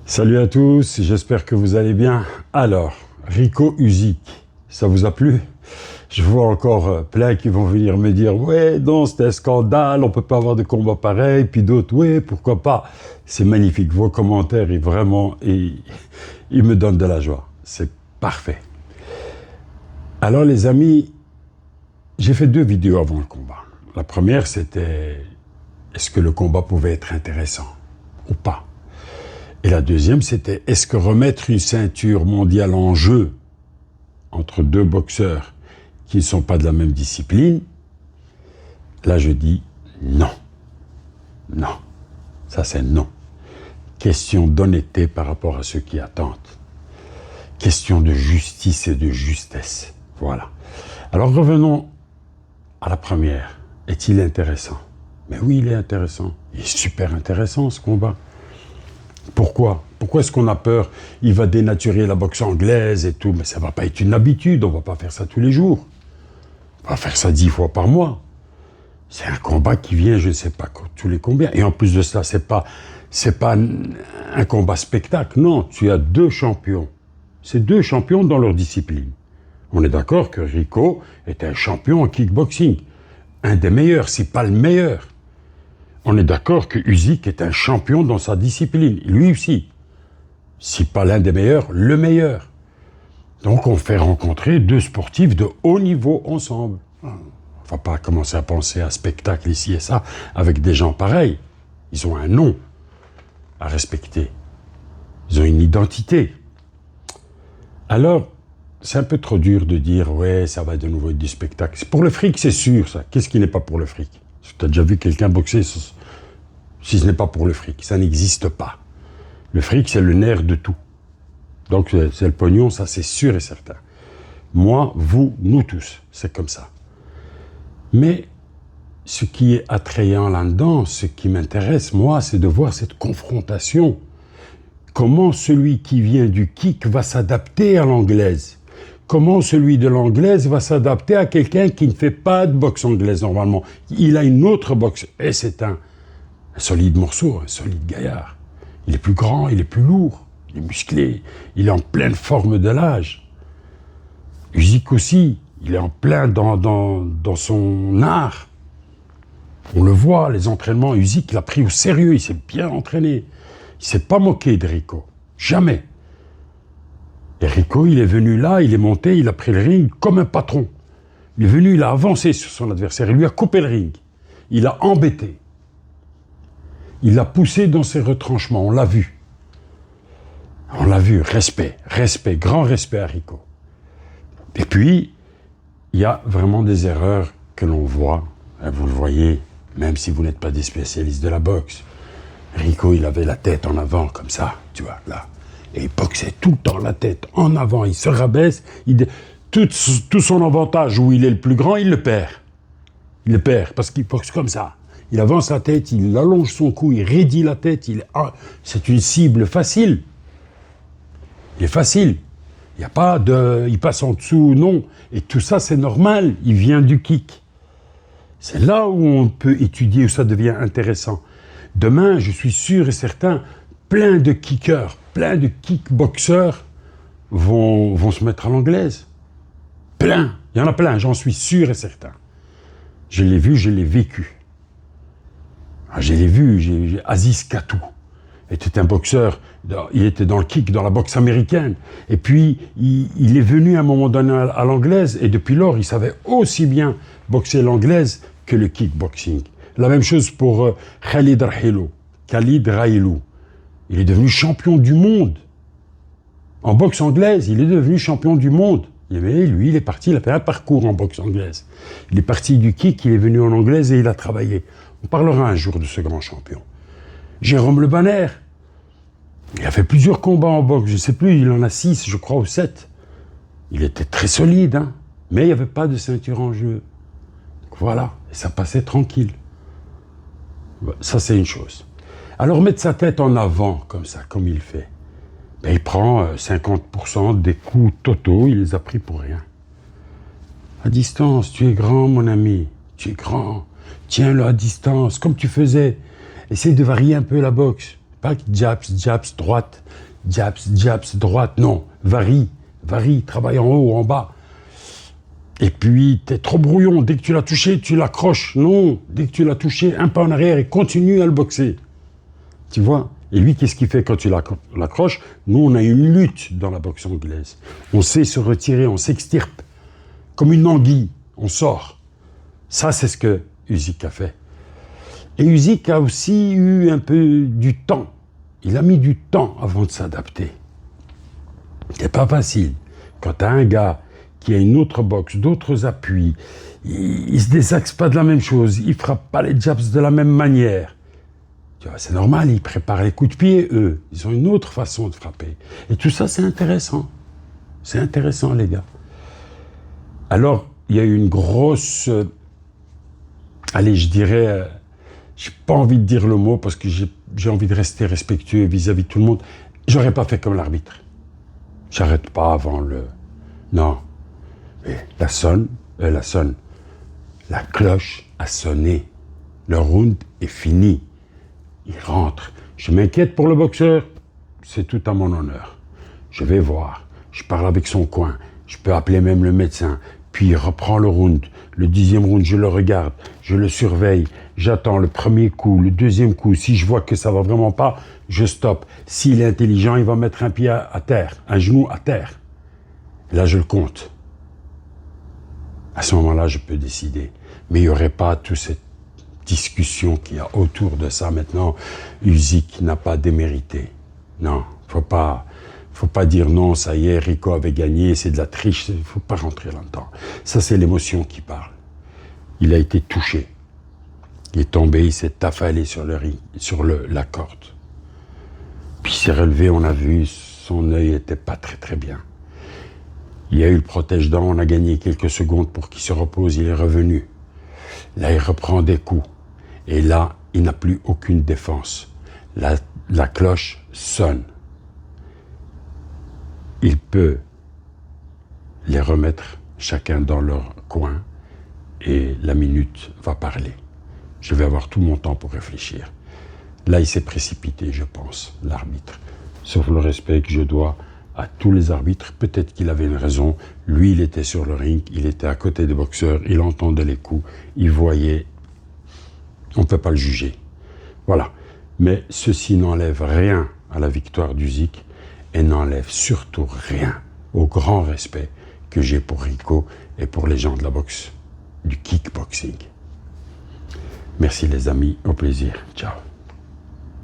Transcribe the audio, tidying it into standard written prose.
Salut à tous, j'espère que vous allez bien. Alors, Rico Usyk, ça vous a plu? Je vois encore plein qui vont venir me dire « Ouais, non, c'était un scandale, on ne peut pas avoir de combat pareil », puis d'autres « Ouais, pourquoi pas ?» C'est magnifique, vos commentaires, ils me donnent de la joie. C'est parfait. Alors les amis, j'ai fait 2 vidéos avant le combat. La première, c'était « Est-ce que le combat pouvait être intéressant ou pas ?» Et la deuxième, c'était « Est-ce que remettre une ceinture mondiale en jeu entre 2 boxeurs qui ne sont pas de la même discipline ?» Là, je dis non. Non. Ça, c'est non. Question d'honnêteté par rapport à ceux qui attendent. Question de justice et de justesse. Voilà. Alors, revenons à la première. Est-il intéressant? Mais oui, il est intéressant. Il est super intéressant, ce combat. Pourquoi? Pourquoi est-ce qu'on a peur? Il va dénaturer la boxe anglaise et tout. Mais ça ne va pas être une habitude. On ne va pas faire ça tous les jours. On va faire ça 10 fois par mois. C'est un combat qui vient, je ne sais pas tous les combien. Et en plus de ça, c'est pas un combat spectacle. Non, tu as 2 champions. C'est 2 champions dans leur discipline. On est d'accord que Rico est un champion en kickboxing. Un des meilleurs, si pas le meilleur. On est d'accord que Usyk est un champion dans sa discipline, lui aussi. Si pas l'un des meilleurs, le meilleur. Donc on fait rencontrer 2 sportifs de haut niveau ensemble. On ne va pas commencer à penser à spectacle ici et ça avec des gens pareils. Ils ont un nom à respecter. Ils ont une identité. Alors, c'est un peu trop dur de dire « Ouais, ça va de nouveau être du spectacle ». Pour le fric, c'est sûr, ça. Qu'est-ce qui n'est pas pour le fric? Tu as déjà vu quelqu'un boxer si ce n'est pas pour le fric? Ça n'existe pas. Le fric, c'est le nerf de tout. Donc, c'est le pognon, ça, c'est sûr et certain. Moi, vous, nous tous, c'est comme ça. Mais ce qui est attrayant là-dedans, ce qui m'intéresse, moi, c'est de voir cette confrontation. Comment celui qui vient du kick va s'adapter à l'anglaise? Comment celui de l'anglaise va s'adapter à quelqu'un qui ne fait pas de boxe anglaise normalement? Il a une autre boxe, et c'est un solide morceau, un solide gaillard. Il est plus grand, il est plus lourd, il est musclé, il est en pleine forme de l'âge. Usyk aussi, il est en plein dans son art. On le voit, les entraînements, Usyk l'a pris au sérieux, il s'est bien entraîné. Il ne s'est pas moqué de Rico, jamais. Et Rico, il est venu là, il est monté, il a pris le ring comme un patron. Il est venu, il a avancé sur son adversaire, il lui a coupé le ring. Il l'a embêté. Il l'a poussé dans ses retranchements, on l'a vu. On l'a vu, respect, grand respect à Rico. Et puis, il y a vraiment des erreurs que l'on voit, vous le voyez, même si vous n'êtes pas des spécialistes de la boxe. Rico, il avait la tête en avant, comme ça, tu vois, là. Et il boxait tout le temps la tête en avant, il se rabaisse, tout son avantage où il est le plus grand, il le perd. Il le perd parce qu'il boxe comme ça. Il avance la tête, il allonge son cou, il raidit la tête, c'est une cible facile. Il est facile. Il n'y a pas de... Il passe en dessous, non. Et tout ça, c'est normal, il vient du kick. C'est là où on peut étudier, où ça devient intéressant. Demain, je suis sûr et certain, plein de kickers, plein de kickboxeurs vont se mettre à l'anglaise. Plein, il y en a plein, j'en suis sûr et certain. Je l'ai vu, je l'ai vécu. Je l'ai vu, Aziz Katou était un boxeur, il était dans le kick, dans la boxe américaine. Et puis, il est venu à un moment donné à l'anglaise, et depuis lors, il savait aussi bien boxer l'anglaise que le kickboxing. La même chose pour Khalid Railou. Il est devenu champion du monde. En boxe anglaise, il est devenu champion du monde. Mais lui, il est parti, il a fait un parcours en boxe anglaise. Il est parti du kick, il est venu en anglaise et il a travaillé. On parlera un jour de ce grand champion. Jérôme Le Banner, il a fait plusieurs combats en boxe, je ne sais plus, il en a 6, je crois, ou 7. Il était très solide, hein, mais il n'y avait pas de ceinture en jeu. Donc voilà, et ça passait tranquille. Ça, c'est une chose. Alors, mettre sa tête en avant, comme ça, comme il fait, ben, il prend 50% des coups totaux, il les a pris pour rien. À distance, tu es grand, mon ami, tu es grand. Tiens-le à distance, comme tu faisais. Essaye de varier un peu la boxe. Pas jabs, droite, jabs, droite. Non, varie, travaille en haut, en bas. Et puis, t'es trop brouillon. Dès que tu l'as touché, tu l'accroches. Non, dès que tu l'as touché, un pas en arrière et continue à le boxer. Tu vois? Et lui, qu'est-ce qu'il fait quand tu l'accroches? Nous, on a une lutte dans la boxe anglaise. On sait se retirer, on s'extirpe. Comme une anguille, on sort. Ça, c'est ce que Usyk a fait. Et Usyk a aussi eu un peu du temps. Il a mis du temps avant de s'adapter. C'est pas facile. Quand tu as un gars qui a une autre boxe, d'autres appuis, il se désaxe pas de la même chose, il frappe pas les jabs de la même manière. Tu vois, c'est normal, ils préparent les coups de pied, eux. Ils ont une autre façon de frapper. Et tout ça, c'est intéressant. C'est intéressant, les gars. Alors, il y a eu une grosse... allez, je dirais... j'ai pas envie de dire le mot parce que j'ai envie de rester respectueux vis-à-vis de tout le monde. J'aurais pas fait comme l'arbitre. J'arrête pas avant le... Non. Et la cloche a sonné. Le round est fini. Il rentre. Je m'inquiète pour le boxeur. C'est tout à mon honneur. Je vais voir. Je parle avec son coin. Je peux appeler même le médecin. Puis il reprend le round. Le 10e round, je le regarde. Je le surveille. J'attends le premier coup, le deuxième coup. Si je vois que ça va vraiment pas, je stoppe. S'il est intelligent, il va mettre un pied à terre, un genou à terre. Et là, je le compte. À ce moment-là, je peux décider. Mais il n'y aurait pas toute cette discussion qu'il y a autour de ça maintenant. Usyk n'a pas démérité. Non, faut pas dire non, ça y est, Rico avait gagné, c'est de la triche. Il faut pas rentrer là-dedans. Ça, c'est l'émotion qui parle. Il a été touché. Il est tombé, il s'est affalé sur la corde. Puis il s'est relevé, on a vu, son œil était pas très très bien. Il y a eu le protège-dents, on a gagné quelques secondes pour qu'il se repose, il est revenu. Là, il reprend des coups. Et là, il n'a plus aucune défense. La cloche sonne. Il peut les remettre chacun dans leur coin et la minute va parler. Je vais avoir tout mon temps pour réfléchir. Là, il s'est précipité, je pense, l'arbitre. Sauf le respect que je dois à tous les arbitres. Peut-être qu'il avait une raison. Lui, il était sur le ring, il était à côté des boxeurs, il entendait les coups, il voyait. On ne peut pas le juger. Voilà. Mais ceci n'enlève rien à la victoire d'Usyk et n'enlève surtout rien au grand respect que j'ai pour Rico et pour les gens de la boxe, du kickboxing. Merci les amis, au plaisir. Ciao.